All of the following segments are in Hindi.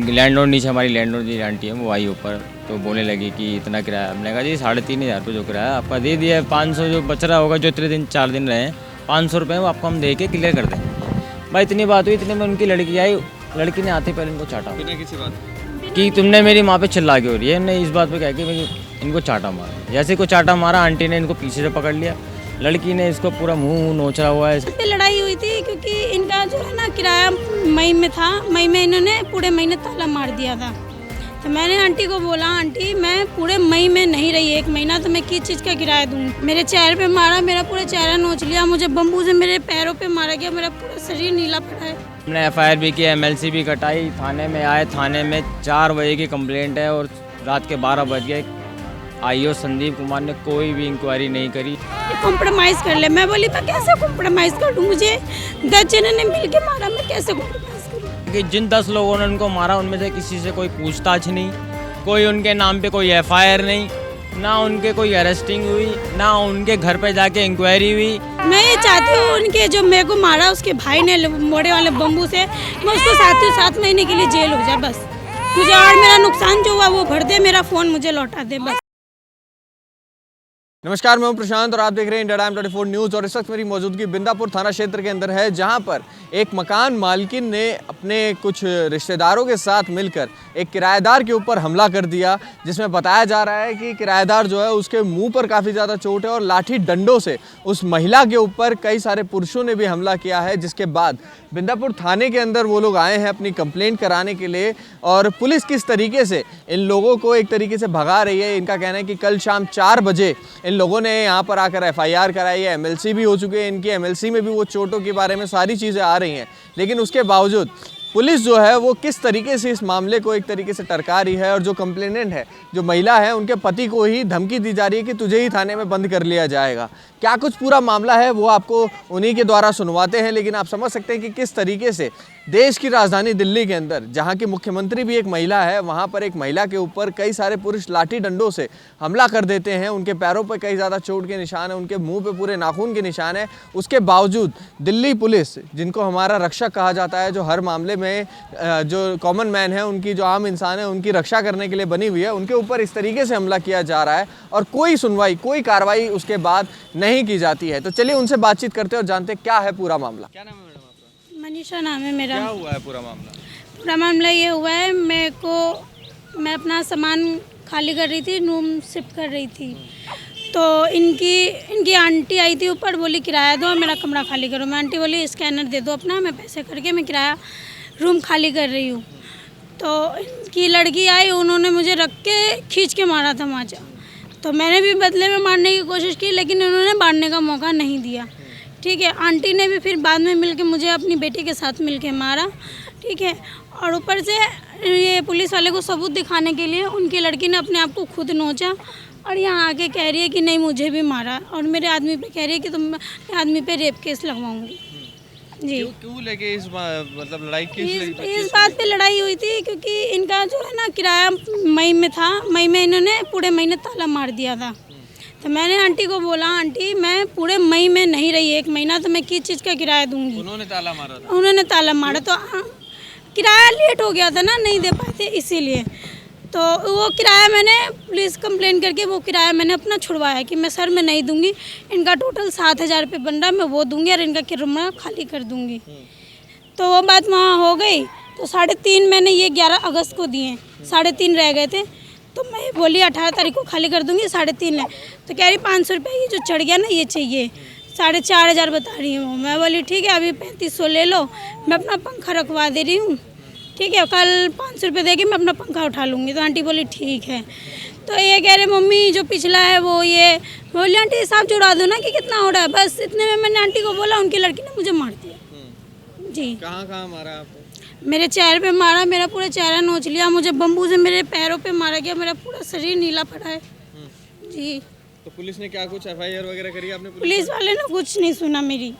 लैंडलॉर्ड नीचे हमारी लैंडलॉर्ड जी आंटी है वो आई ऊपर, तो बोलने लगी कि इतना किराया। हमने कहा जी 3,500 रुपये जो किराया आपका दे दिया है, 500 जो बच रहा होगा जो इतने दिन 4 दिन रहे 500 रुपये वो आपको हम दे के क्लियर कर दें। भाई इतनी बात हुई, इतने में उनकी लड़की आई, लड़की ने आते पहले इनको चाटा बिना किसी बात कि तुमने मेरी माँ पे चिल्ला के हो रही है। हमने इस बात पे कह के इनको चाटा मारा। जैसे को चाटा मारा आंटी ने इनको पीछे से पकड़ लिया, लड़की ने इसको पूरा मुंह नोचा हुआ है। पे लड़ाई हुई थी क्योंकि इनका जो है ना किराया मई में था, मई में इन्होंने पूरे महीने ताला मार दिया था। तो मैंने आंटी को बोला आंटी मैं पूरे मई में नहीं रही 1 महीना, तो मैं किस चीज़ का किराया दूँ। मेरे चेहरे पे मारा, मेरा पूरा चेहरा नोच लिया, मुझे बम्बू से मेरे पैरों पे मारा गया, मेरा पूरा शरीर नीला पड़ा है। हमने एफआईआर भी की, एमएलसी भी कटाई, थाने में आए, थाने में 4 बजे की कंप्लेंट है और रात के 12 बज गए। आईओ संदीप कुमार ने कोई भी इंक्वायरी नहीं करी। कॉम्प्रोमाइज़ कर ले, मैं बोली मैं कैसे कॉम्प्रोमाइज़ कर लूँ, मुझे 10 जनों ने मिल के मारा, मैं कैसे कॉम्प्रोमाइज़ करूँ। कि जिन 10 लोगों ने उनको मारा उनमें से किसी से कोई पूछताछ नहीं, कोई उनके नाम पे कोई एफआईआर नहीं, ना उनके कोई अरेस्टिंग हुई, ना उनके घर पे जाके इंक्वायरी हुई। मैं ये चाहती हूँ उनके जो मेरे को मारा उसके भाई ने मोड़े वाले बम्बू से, मैं उसको चाहती हूँ 7 महीने के लिए जेल हो जाए बस। मुझे और मेरा नुकसान जो हुआ वो भर दे, मेरा फ़ोन मुझे लौटा दे बस। नमस्कार, मैं हूं प्रशांत और आप देख रहे हैं इंडिया टाइम 24 न्यूज़। और इस वक्त मेरी मौजूदगी बिंदापुर थाना क्षेत्र के अंदर है, जहां पर एक मकान मालकिन ने अपने कुछ रिश्तेदारों के साथ मिलकर एक किराएदार के ऊपर हमला कर दिया, जिसमें बताया जा रहा है कि किराएदार जो है उसके मुंह पर काफ़ी ज़्यादा चोट है और लाठी डंडों से उस महिला के ऊपर कई सारे पुरुषों ने भी हमला किया है। जिसके बाद बिंदापुर थाने के अंदर वो लोग आए हैं अपनी कंप्लेंट कराने के लिए। और पुलिस किस तरीके से इन लोगों को एक तरीके से भगा रही है, इनका कहना है कि कल शाम 4 बजे इन लोगों ने यहाँ पर आकर एफआईआर कराई है, एमएलसी भी हो चुके हैं इनकी, एमएलसी में भी वो चोटों के बारे में सारी चीज़ें आ रही हैं। लेकिन उसके बावजूद पुलिस जो है वो किस तरीके से इस मामले को एक तरीके से टरका रही है। और जो कंप्लेनेंट है, जो महिला है, उनके पति को ही धमकी दी जा रही है कि तुझे ही थाने में बंद कर लिया जाएगा। क्या कुछ पूरा मामला है वो आपको उन्हीं के द्वारा सुनवाते हैं। लेकिन आप समझ सकते हैं कि किस तरीके से देश की राजधानी दिल्ली के अंदर, जहाँ की मुख्यमंत्री भी एक महिला है, वहाँ पर एक महिला के ऊपर कई सारे पुरुष लाठी डंडों से हमला कर देते हैं। उनके पैरों पर कई ज़्यादा चोट के निशान हैं, उनके मुंह पे पूरे नाखून के निशान हैं। उसके बावजूद दिल्ली पुलिस, जिनको हमारा रक्षक कहा जाता है, जो हर मामले में जो कॉमन मैन है, उनकी जो आम इंसान है, उनकी रक्षा करने के लिए बनी हुई है, उनके ऊपर इस तरीके से हमला किया जा रहा है और कोई सुनवाई, कोई कार्रवाई उसके बाद नहीं की जाती है। तो चलिए उनसे बातचीत करते हैं और जानते हैं क्या है पूरा मामला। क्या नाम है मैडम आपका? मनीषा नाम है मेरा। क्या हुआ है पूरा मामला? पूरा मामला ये हुआ है, मैं अपना सामान खाली कर रही थी, रूम शिफ्ट कर रही थी, तो इनकी आंटी आई थी ऊपर, बोली किराया दो मेरा कमरा खाली करो। मैं आंटी बोली स्कैनर दे दो अपना, मैं पैसे करके मैं किराया रूम खाली कर रही हूँ। तो इनकी लड़की आई, उन्होंने मुझे रख के खींच के मारा था माचा। तो मैंने भी बदले में मारने की कोशिश की, लेकिन उन्होंने मारने का मौका नहीं दिया। ठीक है, आंटी ने भी फिर बाद में मिलके मुझे अपनी बेटी के साथ मिलके मारा। ठीक है, और ऊपर से ये पुलिस वाले को सबूत दिखाने के लिए उनकी लड़की ने अपने आप को खुद नोचा और यहाँ आके कह रही है कि नहीं मुझे भी मारा, और मेरे आदमी पे कह रही है कि तुम आदमी पे रेप केस लगवाऊंगी। जी, क्यों लेके मतलब लड़ाई इस बात पे लड़ाई हुई थी क्योंकि इनका जो है ना किराया मई में था, मई में इन्होंने पूरे महीने ताला मार दिया था। तो मैंने आंटी को बोला आंटी मैं पूरे मई में नहीं रही 1 महीना, तो मैं किस चीज़ का किराया दूंगी। उन्होंने ताला मारा था? उन्होंने ताला मारा, तो किराया लेट हो गया था ना, नहीं दे पाए थे इसीलिए। तो वो किराया मैंने पुलिस कंप्लेन करके वो किराया मैंने अपना छुड़वाया कि मैं सर मैं नहीं दूंगी, इनका टोटल 7,000 रुपये बन रहा है, मैं वो दूंगी और इनका किराया खाली कर दूंगी। तो वो बात वहाँ हो गई। तो 3.5 मैंने ये 11 अगस्त को दिए, 3.5 रह गए थे, तो मैं बोली 18 तारीख को खाली कर दूंगी, 3.5 ले। तो कह रही 500 रुपये ये जो चढ़ गया ना ये चाहिए, 4,500 बता रही हूँ। मैं बोली ठीक है अभी 3500 ले लो, मैं अपना पंखा रखवा दे रही हूँ। ठीक है, कल 500 रुपये देके मैं अपना पंखा उठा लूँगी। तो आंटी बोली ठीक है। तो ये कह रहे मम्मी जो पिछला है वो ये, बोली आंटी हिसाब जुड़ा दो ना कि कितना हो रहा है। बस इतने में मैंने आंटी को बोला, उनकी लड़की ने मुझे मार दिया। जी, कहाँ मारा आपको? मेरे चेहरे पे मारा, मेरा पूरा चेहरा नोच लिया, मुझे बम्बू से मेरे पैरों पे मारा गया, मेरा पूरा शरीर नीला पड़ा है। जी। तो पुलिस ने क्या कुछ एफआईआर वगैरह करी आपने? पुलिस वाले ने कुछ नहीं सुना मेरी,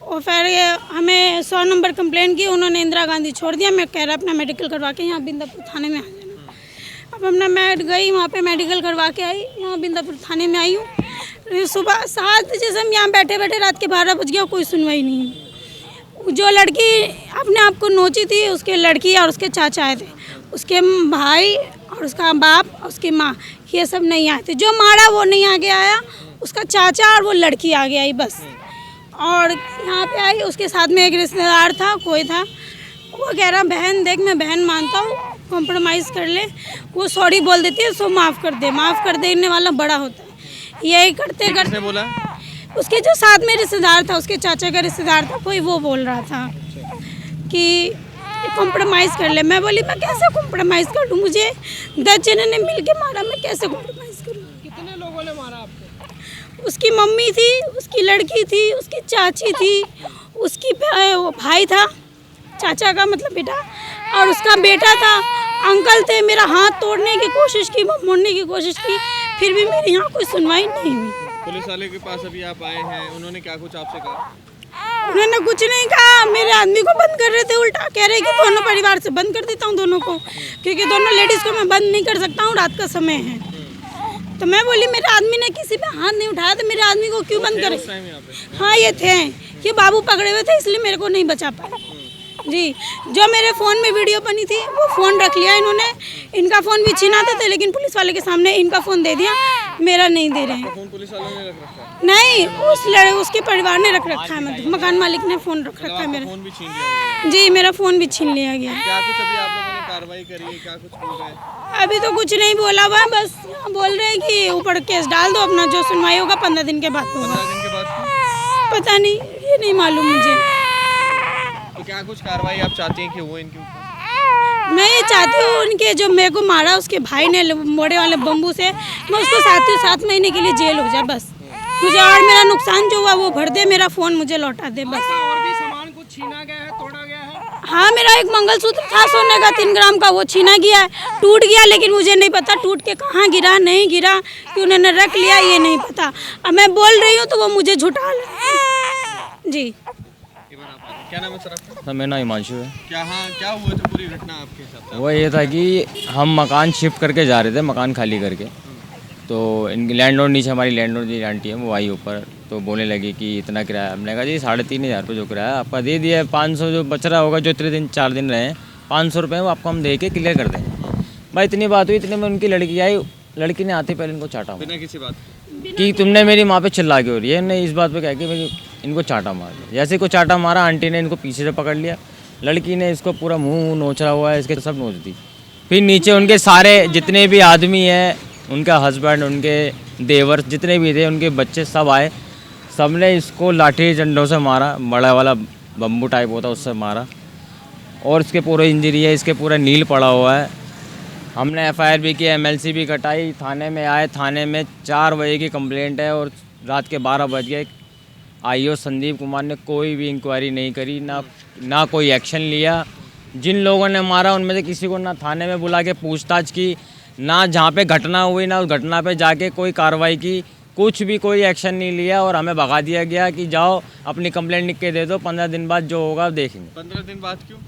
और फिर हमें 100 नंबर कंप्लेन की, उन्होंने इंदिरा गांधी छोड़ दिया। मैं कह रहा अपना मेडिकल करवा के यहाँ बिंदापुर थाने में आ जाना। अब अपना मैं गई वहाँ पे मेडिकल करवा के आई, यहाँ बिंदापुर थाने में आई हूँ। सुबह 7 बजे से हम यहाँ बैठे बैठे रात के 12 बज गया, कोई सुनवाई नहीं। जो लड़की अपने आप को नोची थी, उसके लड़की और उसके चाचा आए थे, उसके भाई और उसका बाप और उसकी माँ, ये सब नहीं आए थे। जो मारा वो नहीं आगे आया, उसका चाचा और वो लड़की आगे आई बस। और यहाँ पे आई, उसके साथ में एक रिश्तेदार था, कोई था, वो कह रहा बहन देख मैं बहन मानता हूँ, कॉम्प्रोमाइज़ कर ले। वो सॉरी बोल देती है, सो माफ़ कर दे। माफ़ कर देने वाला बड़ा होता है। यही करते करते बोला उसके जो साथ में रिश्तेदार था, उसके चाचा का रिश्तेदार था, कोई वो बोल रहा था कि कॉम्प्रोमाइज़ कर ले। मैं बोली मैं कैसे कॉम्प्रोमाइज़ कर लूँ, मुझे 10 जने ने मिल के मारा, मैं कैसे कॉम्प्रोमाइज़ करूँ। कितने लोगों ने मारा आपको? उसकी मम्मी थी, उसकी लड़की थी, उसकी चाची थी, उसकी वो भाई था, चाचा का मतलब बेटा, और उसका बेटा था, अंकल थे। मेरा हाथ तोड़ने की कोशिश की, मोड़ने की कोशिश की, फिर भी मेरे यहाँ कोई सुनवाई नहीं हुई। पुलिस वाले के पास अभी आप आए हैं, उन्होंने क्या कुछ आपसे कहा? उन्होंने कुछ नहीं कहा, मेरे आदमी को बंद कर रहे थे, उल्टा कह रहे कि दोनों परिवार से बंद कर देता हूँ दोनों को, क्योंकि दोनों लेडीज़ को मैं बंद नहीं कर सकता हूँ, रात का समय है। तो मैं बोली मेरे आदमी ने किसी पे हाथ नहीं उठाया, तो मेरे आदमी को क्यों बंद करे? हाँ ये थे, ये बाबू पकड़े हुए थे, इसलिए मेरे को नहीं बचा पाए जी। जो मेरे फ़ोन में वीडियो बनी थी वो फ़ोन रख लिया इन्होंने, इनका फ़ोन भी छीनाते थे, लेकिन पुलिस वाले के सामने इनका फ़ोन दे दिया, मेरा नहीं दे रहे हैं। फोन पुलिस वालों ने रख रखा है? नहीं, उसके परिवार ने रख रखा है, मतलब मकान मालिक ने फ़ोन रख रखा है मेरा। फोन भी छीन लिया? जी मेरा फ़ोन भी छीन लिया गया। क्या कुछ अभी आप लोगों ने कार्रवाई करी है, क्या कुछ बोल रहे हैं? अभी तो कुछ नहीं बोला हुआ, बस बोल रहे हैं कि ऊपर केस डाल दो, अपना जो सुनवाई होगा 15 दिन के बाद होगा। 15 दिन के बाद? पता नहीं, ये नहीं मालूम मुझे। तो क्या कुछ कार्रवाई आप चाहती हैं कि वो इनके ऊपर? मैं ये चाहती हूँ उनके जो मेरे को मारा उसके भाई ने मोड़े वाले बम्बू से, मैं उसको 7 महीने के लिए जेल हो जाए बस। मुझे और मेरा नुकसान जो हुआ वो भर दे, मेरा फ़ोन मुझे लौटा दे बस। और भी सामान कुछ छीना गया है, तोड़ा गया है? हाँ मेरा एक मंगलसूत्र था सोने का 3 ग्राम का, वो छीना गया है, टूट गया, लेकिन मुझे नहीं पता टूट के कहाँ गिरा, नहीं गिरा कि उन्होंने रख लिया, ये नहीं पता। अब मैं बोल रही हूँ तो वो मुझे झुठा रहे जी। क्या नाम है सर आपका? सर मेरा नाम हिमांशु है। क्या हुआ था पूरी घटना आपके साथ? वो ये था कि हम मकान शिफ्ट करके जा रहे थे, मकान खाली करके, तो इनकी लैंडलॉर्ड नीचे, हमारी लैंडलॉर्ड जी आंटी है, वो आई ऊपर, तो बोलने लगी कि इतना किराया। हमने कहा जी 3,500 रुपये जो किराया आपका दे दिया है, 500 जो बच रहा होगा, जो इतने दिन 4 दिन रहे, 500 रुपये वो आपको हम दे के क्लियर कर दें। भाई इतनी बात हुई, इतने में उनकी लड़की आई, लड़की ने आते पहले इनको चाटा बिना किसी बात कि तुमने मेरी माँ पे चिल्ला के हो रही है, इन्होंने इस बात पे कह के मेरी इनको चाटा मार दिया। जैसे को चाटा मारा, आंटी ने इनको पीछे से पकड़ लिया, लड़की ने इसको पूरा मुंह नोचा हुआ है, इसके सब नोच दी। फिर नीचे उनके सारे जितने भी आदमी हैं, उनका हस्बैंड, उनके देवर जितने भी थे, उनके बच्चे सब आए, सब ने इसको लाठी डंडों से मारा, बड़ा वाला बम्बू टाइप होता है उससे मारा, और इसके पूरे इंजरी है, इसके पूरा नील पड़ा हुआ है। हमने FIR भी की, MLC भी कटाई, थाने में आए, थाने में 4 बजे की कंप्लेंट है और रात के 12 बज गए। IO संदीप कुमार ने कोई भी इंक्वायरी नहीं करी, ना कोई एक्शन लिया। जिन लोगों ने मारा उनमें से किसी को ना थाने में बुला के पूछताछ की, ना जहाँ पे घटना हुई ना उस घटना पे जाके कोई कार्रवाई की, कुछ भी कोई एक्शन नहीं लिया, और हमें भगा दिया गया कि जाओ अपनी कंप्लेंट लिख के दे दो, 15 दिन बाद जो होगा देखेंगे। 15 दिन बाद क्यों?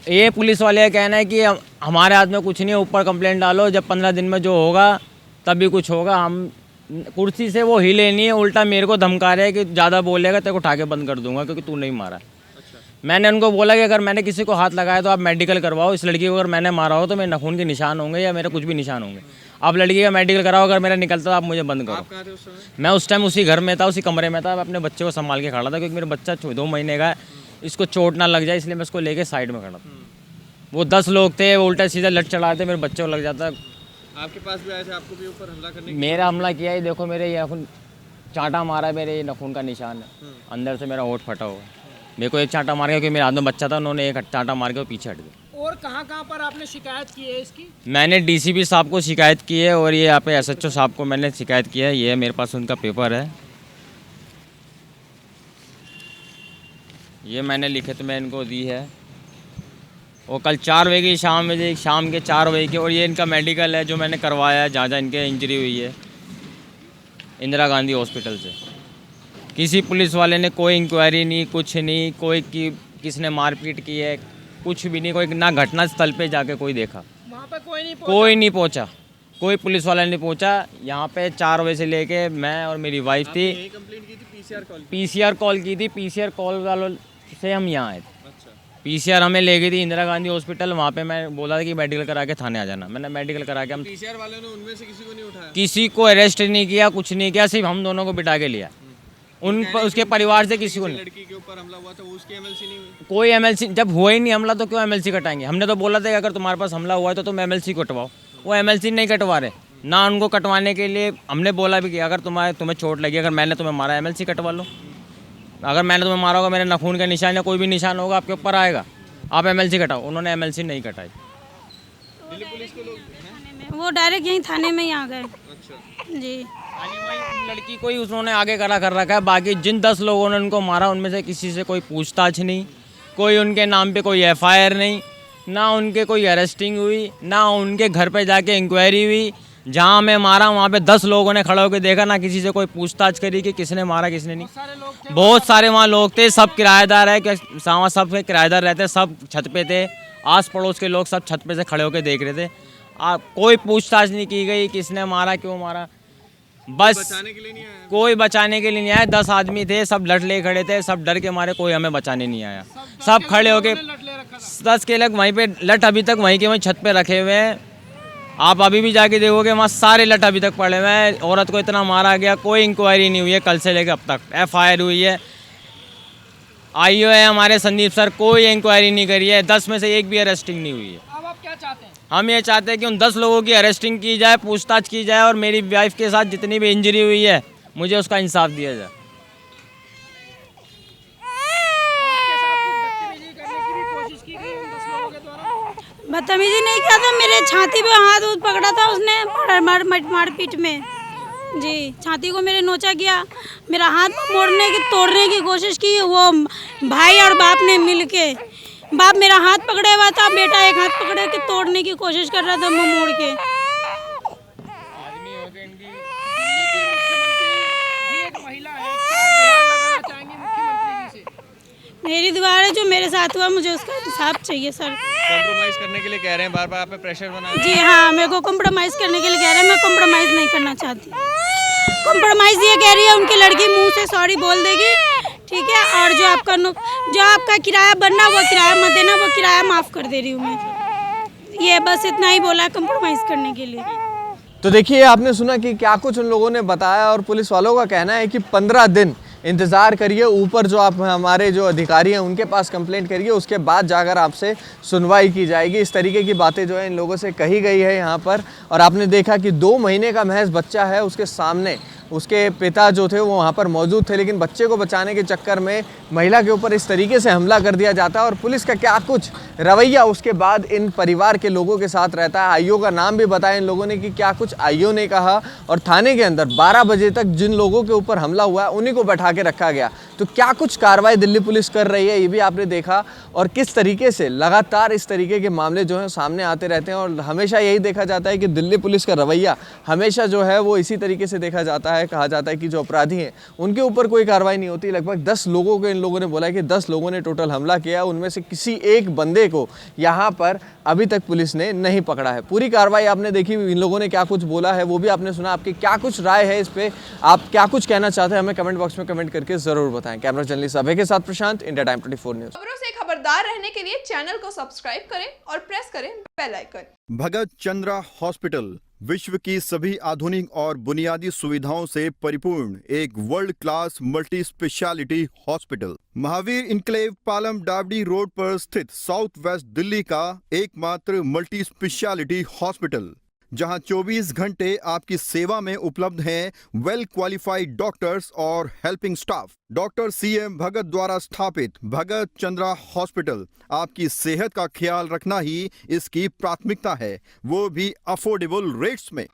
ये पुलिस वाले का कहना है कि हमारे हाथ में कुछ नहीं है, ऊपर कंप्लेंट डालो, जब 15 दिन में जो होगा तभी कुछ होगा। हम कुर्सी से वो हिले नहीं है, उल्टा मेरे को धमका रहे हैं कि ज़्यादा बोलेगा तेरे को उठा के बंद कर दूंगा क्योंकि तू नहीं मारा। मैंने उनको बोला कि अगर मैंने किसी को हाथ लगाया तो आप मेडिकल करवाओ, इस लड़की को अगर मैंने मारा हो तो मेरे नखून के निशान होंगे या मेरे कुछ भी निशान होंगे, आप लड़की का मेडिकल कराओ, अगर मेरा निकलता तो आप मुझे बंद करो। आप कहाँ थे उस समय? मैं उस टाइम उसी घर में था, उसी कमरे में था, मैं अपने बच्चे को संभाल के खड़ा था, क्योंकि मेरा बच्चा 2 महीने का है, इसको चोट ना लग जाए, इसलिए मैं उसको लेके साइड में खड़ा था। वो 10 लोग थे, वो उल्टा सीधा लट चढ़ाए थे, मेरे बच्चे को लग जाता। आपके पास भी आए थे, आपको भी ऊपर हमला करने? मेरा हमला किया है, देखो मेरे ये नखून चाटा मारा है, मेरे ये नखून का निशान है, अंदर से मेरा होठ फटा हुआ है। मेरे को एक चाटा मार गया क्योंकि मेरे हाथ में बच्चा था, उन्होंने एक चाटा मार के वो पीछे हट गए। और कहाँ पर आपने शिकायत की है इसकी? मैंने DCP साहब को शिकायत की है, और ये यहाँ पे SHO साहब को मैंने शिकायत की है। ये मेरे पास उनका पेपर है, ये मैंने लिखित में इनको दी है। और कल 4 बजे की शाम के 4 बजे की, और ये इनका मेडिकल है जो मैंने करवाया है, जहाँ इनके इंजरी हुई है इंदिरा गांधी हॉस्पिटल से। किसी पुलिस वाले ने कोई इंक्वायरी नहीं, कुछ नहीं, किसने मारपीट की है, कुछ भी नहीं, कोई ना घटना स्थल पे जाके कोई देखा, वहाँ पे कोई नहीं पहुंचा, कोई पुलिस वाला नहीं पहुंचा। यहाँ पे 4 बजे से लेके मैं और मेरी वाइफ थी, कंप्लेंट की थी, PCR कॉल PCR कॉल की थी, PCR कॉल वालों से हम यहाँ आए थे। अच्छा। पीसीआर हमें ले गई थी इंदिरा गांधी हॉस्पिटल, वहाँ पे मैं बोला था कि मेडिकल करा के थाने आ जाना। मैंने मेडिकल करा के हम पीसीआर वालों ने उनमें से किसी को नहीं उठाया? किसी को अरेस्ट नहीं किया, कुछ नहीं किया, सिर्फ हम दोनों को बिठा के लिया। उसके परिवार से किसी को नहीं। लड़की के ऊपर हमला हुआ था, वो उसकी एमएलसी नहीं हुई? कोई एमएलसी जब हुआ ही नहीं हमला तो क्यों एमएलसी कटाएंगे? हमने तो बोला था कि अगर तुम्हारे पास हमला हुआ है तो तुम एमएलसी कटवाओ। वो एमएलसी नहीं कटवा रहे ना, उनको कटवाने के लिए हमने बोला भी कि अगर तुम्हें चोट लगी, अगर मैंने तुम्हें मारा एमएलसी कटवा लो। अगर मैंने तुम्हें मारा होगा, मेरे नाखून का निशान या कोई भी निशान होगा आपके ऊपर आएगा, आप एमएलसी कटाओ। उन्होंने एमएलसी नहीं कटाई। दिल्ली पुलिस के लोग हैं? वो डायरेक्ट यहीं थाने में ही आ गए। अच्छा। जी। लड़की को ही उन्होंने आगे खड़ा कर रखा है, बाकी जिन 10 लोगों ने उनको मारा उनमें से किसी से कोई पूछताछ नहीं, कोई उनके नाम पे कोई एफआईआर नहीं, ना उनके कोई अरेस्टिंग हुई, ना उनके घर पे जाके इंक्वायरी हुई। जहाँ मैं मारा वहाँ पे 10 लोगों ने खड़ा होकर देखा, ना किसी से कोई पूछताछ करी कि किसने मारा किसने नहीं। बहुत सारे वहाँ लोग थे, सब किराएदार है, वहाँ सब किराएदार रहते, सब छत पे थे, आस पड़ोस के लोग सब छत पे से खड़े होकर देख रहे थे। कोई पूछताछ नहीं की गई किसने मारा क्यों मारा, बस बचाने के लिए नहीं आया? कोई बचाने के लिए नहीं आया। 10 आदमी थे, सब लट ले खड़े थे, सब डर के मारे कोई हमें बचाने नहीं आया। सब खड़े होके 10 के लग वहीं पे लट अभी तक वहीं के वहीं छत पे रखे हुए हैं। आप अभी भी जाके देखोगे वहाँ सारे लट अभी तक पड़े हुए हैं। औरत को इतना मारा गया, कोई इंक्वायरी नहीं हुई है कल से लेकर अब तक। एफआईआर हुई है, आईओ है हमारे संदीप सर, कोई इंक्वायरी नहीं करी है। 10 में से एक भी अरेस्टिंग नहीं हुई है। अब आप क्या चाहते हैं? हम ये चाहते हैं कि उन 10 लोगों की अरेस्टिंग की जाए, पूछताछ की जाए, और मेरी वाइफ के साथ जितनी भी इंजरी हुई है मुझे उसका इंसाफ दिया जाए। आपके साथ कुछ बदतमीजी करने की भी कोशिश की गई उन 10 लोगों के द्वारा? बदतमीजी नहीं किया था, मेरे छाती पे हाथ उठ पकड़ा था उसने मारपीट में। जी, छाती को मेरे नोचा किया, मेरा हाथ मोड़ने की तोड़ने की कोशिश की। वो भाई और बाप ने मिलके, बाप मेरा हाथ पकड़े हुआ था, बेटा एक हाथ पकड़े के तोड़ने की कोशिश कर रहा था मुंह मोड़ के। एक महिला है, क्या गुहार लगाना चाहेंगी मुख्यमंत्री जी से? मेरी दीवार है, जो मेरे साथ हुआ मुझे उसका इंसाफ चाहिए सर। कॉम्प्रोमाइज करने के लिए कह रहे हैं, बार बार आप पे प्रेशर बना रहे हैं। जी हाँ, मेरे को कॉम्प्रोमाइज़ करने के लिए कह रहे हैं, मैं कॉम्प्रोमाइज़ नहीं करना चाहती। कॉम्प्रोमाइज़ ये कह रही है उनकी लड़की मुंह से सॉरी बोल देगी, ठीक है, और जो आपका किराया बनना वो किराया मत देना, वो किराया माफ़ कर दे रही हूँ मैं। ये बस इतना ही बोला कॉम्प्रोमाइज़ करने के लिए। तो देखिए, आपने सुना कि क्या कुछ उन लोगों ने बताया, और पुलिस वालों का कहना है कि 15 दिन इंतज़ार करिए, ऊपर जो आप हमारे जो अधिकारी हैं उनके पास कंप्लेंट करिए, उसके बाद जाकर आपसे सुनवाई की जाएगी। इस तरीके की बातें जो है इन लोगों से कही गई है यहाँ पर। और आपने देखा कि 2 महीने का महज बच्चा है, उसके सामने उसके पिता जो थे वो वहाँ पर मौजूद थे, लेकिन बच्चे को बचाने के चक्कर में महिला के ऊपर इस तरीके से हमला कर दिया जाता है। और पुलिस का क्या कुछ रवैया उसके बाद इन परिवार के लोगों के साथ रहता है। आईओ का नाम भी बताया इन लोगों ने कि क्या कुछ आईओ ने कहा, और थाने के अंदर 12 बजे तक जिन लोगों के ऊपर हमला हुआ है उन्हीं को बैठा के रखा गया। तो क्या कुछ कार्रवाई दिल्ली पुलिस कर रही है ये भी आपने देखा, और किस तरीके से लगातार इस तरीके के मामले जो हैं सामने आते रहते हैं। और हमेशा यही देखा जाता है कि दिल्ली पुलिस का रवैया हमेशा जो है वो इसी तरीके से देखा जाता है। कहा जाता है कि जो अपराधी हैं उनके ऊपर कोई कार्रवाई नहीं होती। लगभग 10 लोगों को इन लोगों ने बोला है कि 10 लोगों ने टोटल हमला किया, उनमें से किसी एक बंदे को यहाँ पर अभी तक पुलिस ने नहीं पकड़ा है। पूरी कार्रवाई आपने देखी, इन लोगों ने क्या कुछ बोला है वो भी आपने सुना। आपकी क्या कुछ राय है इस पे, आप क्या कुछ कहना चाहते हैं, हमें कमेंट बॉक्स में कमेंट करके जरूर बताएं। कैमरा जर्नलिस्ट अभय के साथ प्रशांत, इंडिया टाइम 24 न्यूज़। खबरों से खबरदार रहने के लिए चैनल को सब्सक्राइब करें और प्रेस करें बेल आइकन। भगत चंद्रा हॉस्पिटल विश्व की सभी आधुनिक और बुनियादी सुविधाओं से परिपूर्ण एक world class multi speciality hospital, Mahavir enclave Palam Dabri road पर स्थित साउथ वेस्ट दिल्ली का एकमात्र मल्टी स्पेशलिटी हॉस्पिटल, जहां 24 घंटे आपकी सेवा में उपलब्ध हैं वेल क्वालिफाइड डॉक्टर्स और हेल्पिंग स्टाफ। डॉक्टर CM भगत द्वारा स्थापित भगत चंद्रा हॉस्पिटल आपकी सेहत का ख्याल रखना ही इसकी प्राथमिकता है, वो भी अफोर्डेबल रेट्स में।